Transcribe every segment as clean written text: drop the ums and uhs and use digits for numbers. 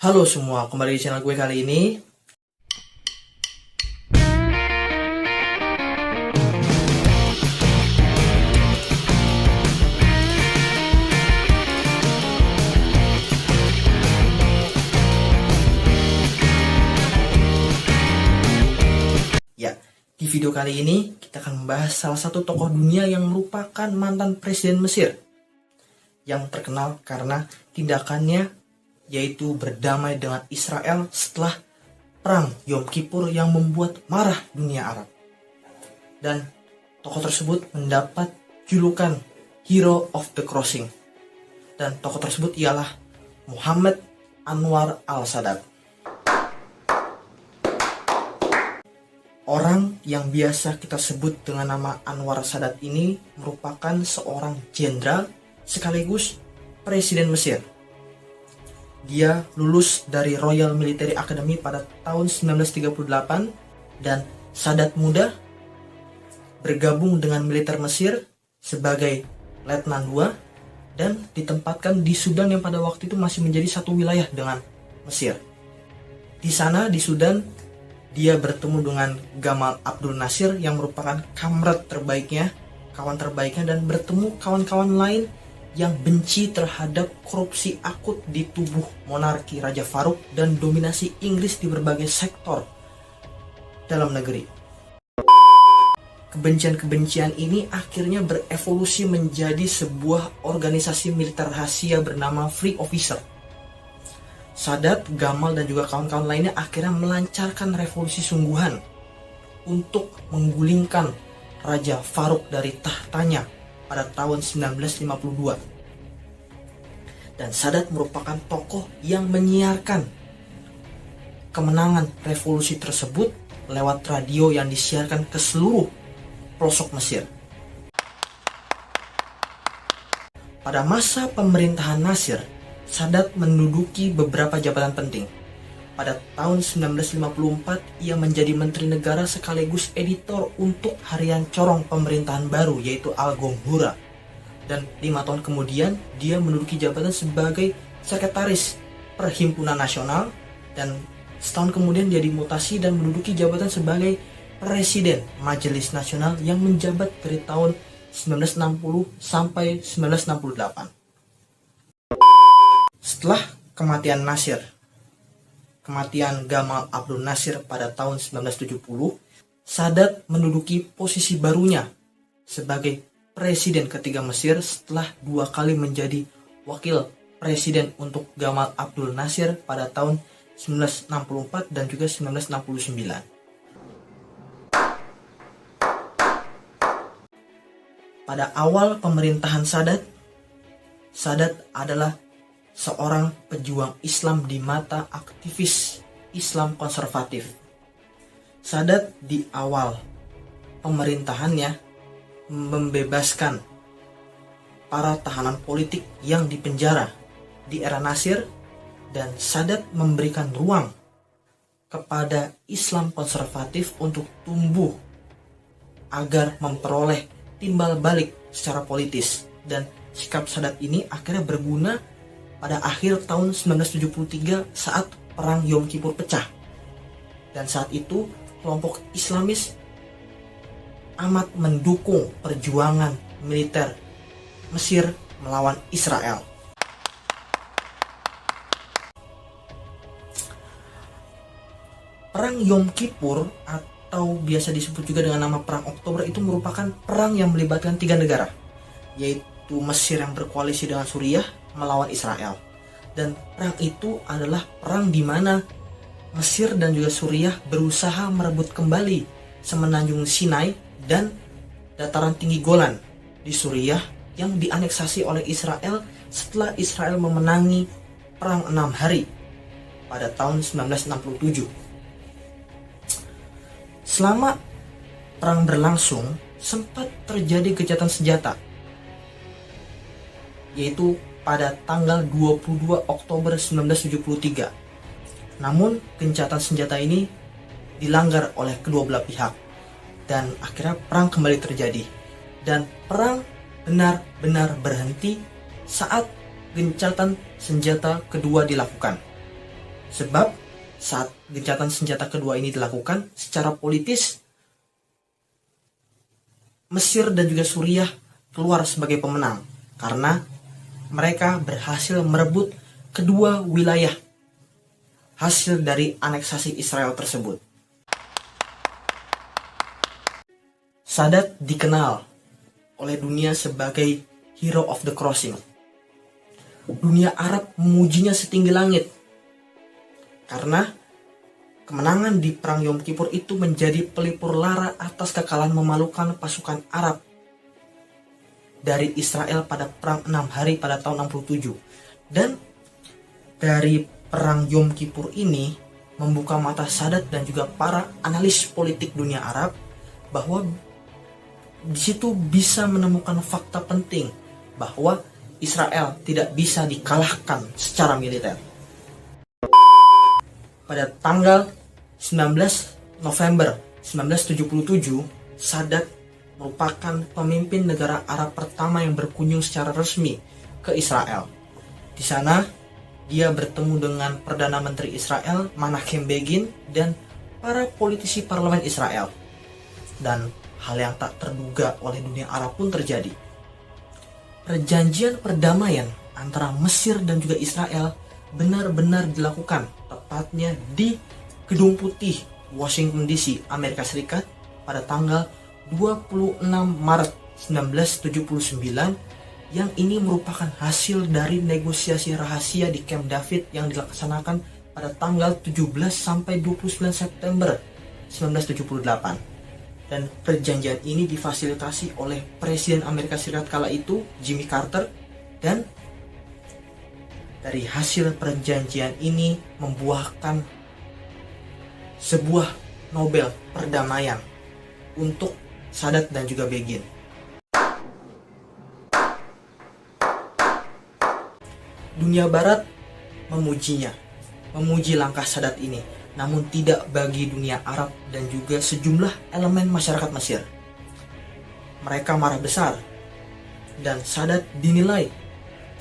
Halo semua, kembali di channel gue kali ini. Ya, di video kali ini kita akan membahas salah satu tokoh dunia yang merupakan mantan presiden Mesir, yang terkenal karena tindakannya yaitu berdamai dengan Israel setelah perang Yom Kippur yang membuat marah dunia Arab. Dan tokoh tersebut mendapat julukan Hero of the Crossing. Dan tokoh tersebut ialah Muhammad Anwar al-Sadat. Orang yang biasa kita sebut dengan nama Anwar Sadat ini merupakan seorang jenderal sekaligus presiden Mesir. Dia lulus dari Royal Military Academy pada tahun 1938 dan Sadat muda bergabung dengan militer Mesir sebagai Letnan II dan ditempatkan di Sudan yang pada waktu itu masih menjadi satu wilayah dengan Mesir. Di sana di Sudan dia bertemu dengan Gamal Abdul Nasir yang merupakan kawan terbaiknya dan bertemu kawan-kawan lain yang benci terhadap korupsi akut di tubuh monarki Raja Farouk dan dominasi Inggris di berbagai sektor dalam negeri. Kebencian-kebencian ini akhirnya berevolusi menjadi sebuah organisasi militer rahasia bernama Free Officer. Sadat, Gamal, dan juga kawan-kawan lainnya akhirnya melancarkan revolusi sungguhan untuk menggulingkan Raja Farouk dari tahtanya pada tahun 1952. Dan Sadat merupakan tokoh yang menyiarkan kemenangan revolusi tersebut lewat radio yang disiarkan ke seluruh pelosok Mesir. Pada masa pemerintahan Nasir, Sadat menduduki beberapa jabatan penting. Pada tahun 1954, ia menjadi Menteri Negara sekaligus editor untuk harian corong pemerintahan baru yaitu Al-Gomhura. Dan 5 tahun kemudian, dia menduduki jabatan sebagai Sekretaris Perhimpunan Nasional. Dan setahun kemudian dia dimutasi dan menduduki jabatan sebagai Presiden Majelis Nasional yang menjabat dari tahun 1960 sampai 1968. Setelah kematian Gamal Abdul Nasir pada tahun 1970, Sadat menduduki posisi barunya sebagai presiden ketiga Mesir setelah 2 kali menjadi wakil presiden untuk Gamal Abdul Nasir pada tahun 1964 dan juga 1969. Pada awal pemerintahan Sadat adalah seorang pejuang Islam di mata aktivis Islam konservatif. Sadat di awal pemerintahannya membebaskan para tahanan politik yang dipenjara di era Nasir, dan Sadat memberikan ruang kepada Islam konservatif untuk tumbuh agar memperoleh timbal balik secara politis. Dan sikap Sadat ini akhirnya berguna pada akhir tahun 1973 saat perang Yom Kippur pecah. Dan saat itu kelompok Islamis amat mendukung perjuangan militer Mesir melawan Israel. Perang Yom Kippur atau biasa disebut juga dengan nama Perang Oktober itu merupakan perang yang melibatkan 3 negara, yaitu Mesir yang berkoalisi dengan Suriah melawan Israel. Dan perang itu adalah perang di mana Mesir dan juga Suriah berusaha merebut kembali semenanjung Sinai dan dataran tinggi Golan di Suriah yang dianeksasi oleh Israel setelah Israel memenangi perang 6 hari pada tahun 1967. Selama perang berlangsung, sempat terjadi gencatan senjata, yaitu pada tanggal 22 Oktober 1973. Namun, gencatan senjata ini dilanggar oleh kedua belah pihak dan akhirnya perang kembali terjadi. Dan perang benar-benar berhenti saat gencatan senjata kedua dilakukan. Sebab saat gencatan senjata kedua ini dilakukan, secara politis Mesir dan juga Suriah keluar sebagai pemenang karena mereka berhasil merebut kedua wilayah hasil dari aneksasi Israel tersebut. Sadat dikenal oleh dunia sebagai hero of the crossing. Dunia Arab memujinya setinggi langit karena kemenangan di Perang Yom Kippur itu menjadi pelipur lara atas kekalahan memalukan pasukan Arab dari Israel pada Perang 6 Hari pada tahun 67. Dan dari Perang Yom Kippur ini membuka mata Sadat dan juga para analis politik dunia Arab bahwa di situ bisa menemukan fakta penting bahwa Israel tidak bisa dikalahkan secara militer. Pada tanggal 19 November 1977, Sadat merupakan pemimpin negara Arab pertama yang berkunjung secara resmi ke Israel. Di sana, dia bertemu dengan Perdana Menteri Israel, Menachem Begin, dan para politisi parlemen Israel. Dan hal yang tak terduga oleh dunia Arab pun terjadi. Perjanjian perdamaian antara Mesir dan juga Israel benar-benar dilakukan, tepatnya di Gedung Putih, Washington DC, Amerika Serikat pada tanggal 26 Maret 1979, yang ini merupakan hasil dari negosiasi rahasia di Camp David yang dilaksanakan pada tanggal 17 sampai 29 September 1978. Dan perjanjian ini difasilitasi oleh Presiden Amerika Serikat kala itu, Jimmy Carter, dan dari hasil perjanjian ini membuahkan sebuah Nobel perdamaian untuk Sadat dan juga Begin. Dunia Barat memujinya, memuji langkah Sadat ini, namun tidak bagi dunia Arab dan juga sejumlah elemen masyarakat Mesir. Mereka marah besar, dan Sadat dinilai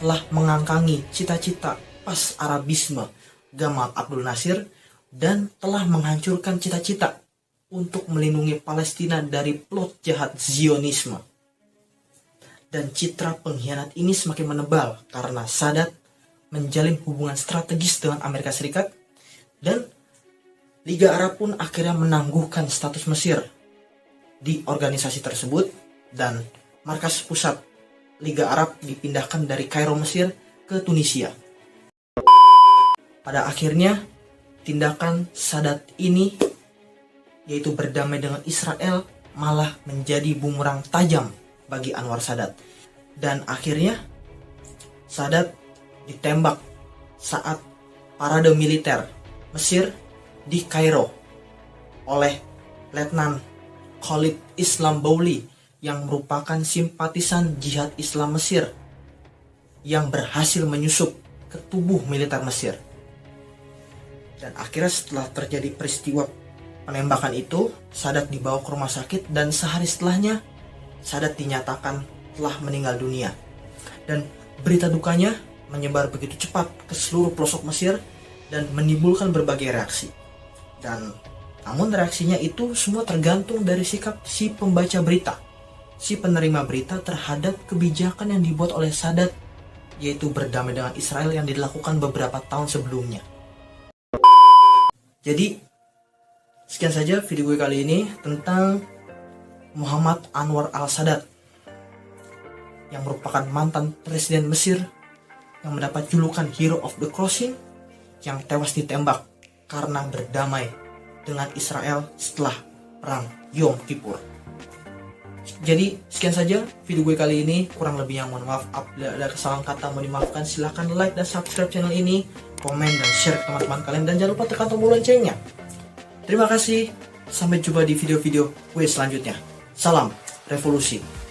telah mengangkangi cita-cita pas Arabisme Gamal Abdul Nasir dan telah menghancurkan cita-cita untuk melindungi Palestina dari plot jahat Zionisme. Dan citra pengkhianat ini semakin menebal karena Sadat menjalin hubungan strategis dengan Amerika Serikat, dan Liga Arab pun akhirnya menangguhkan status Mesir di organisasi tersebut, dan markas pusat Liga Arab dipindahkan dari Kairo, Mesir ke Tunisia. Pada akhirnya, tindakan Sadat ini, yaitu berdamai dengan Israel, malah menjadi bumerang tajam bagi Anwar Sadat. Dan akhirnya, Sadat ditembak saat parade militer Mesir di Kairo oleh Letnan Khalid Islam Bauli yang merupakan simpatisan jihad Islam Mesir yang berhasil menyusup ke tubuh militer Mesir. Dan akhirnya setelah terjadi peristiwa penembakan itu, Sadat dibawa ke rumah sakit dan sehari setelahnya Sadat dinyatakan telah meninggal dunia. Dan berita dukanya menyebar begitu cepat ke seluruh pelosok Mesir dan menimbulkan berbagai reaksi. Dan namun reaksinya itu semua tergantung dari sikap si pembaca berita, si penerima berita terhadap kebijakan yang dibuat oleh Sadat, yaitu berdamai dengan Israel yang dilakukan beberapa tahun sebelumnya. Jadi, sekian saja video gue kali ini tentang Muhammad Anwar al-Sadat yang merupakan mantan presiden Mesir yang mendapat julukan Hero of the Crossing, yang tewas ditembak karena berdamai dengan Israel setelah Perang Yom Kippur. Jadi sekian saja video gue kali ini, kurang lebih yang mohon maaf, ada kesalahan kata mohon dimaafkan. Silahkan like dan subscribe channel ini, komen dan share ke teman-teman kalian, dan jangan lupa tekan tombol loncengnya. Terima kasih, sampai jumpa di video-video gue selanjutnya. Salam revolusi.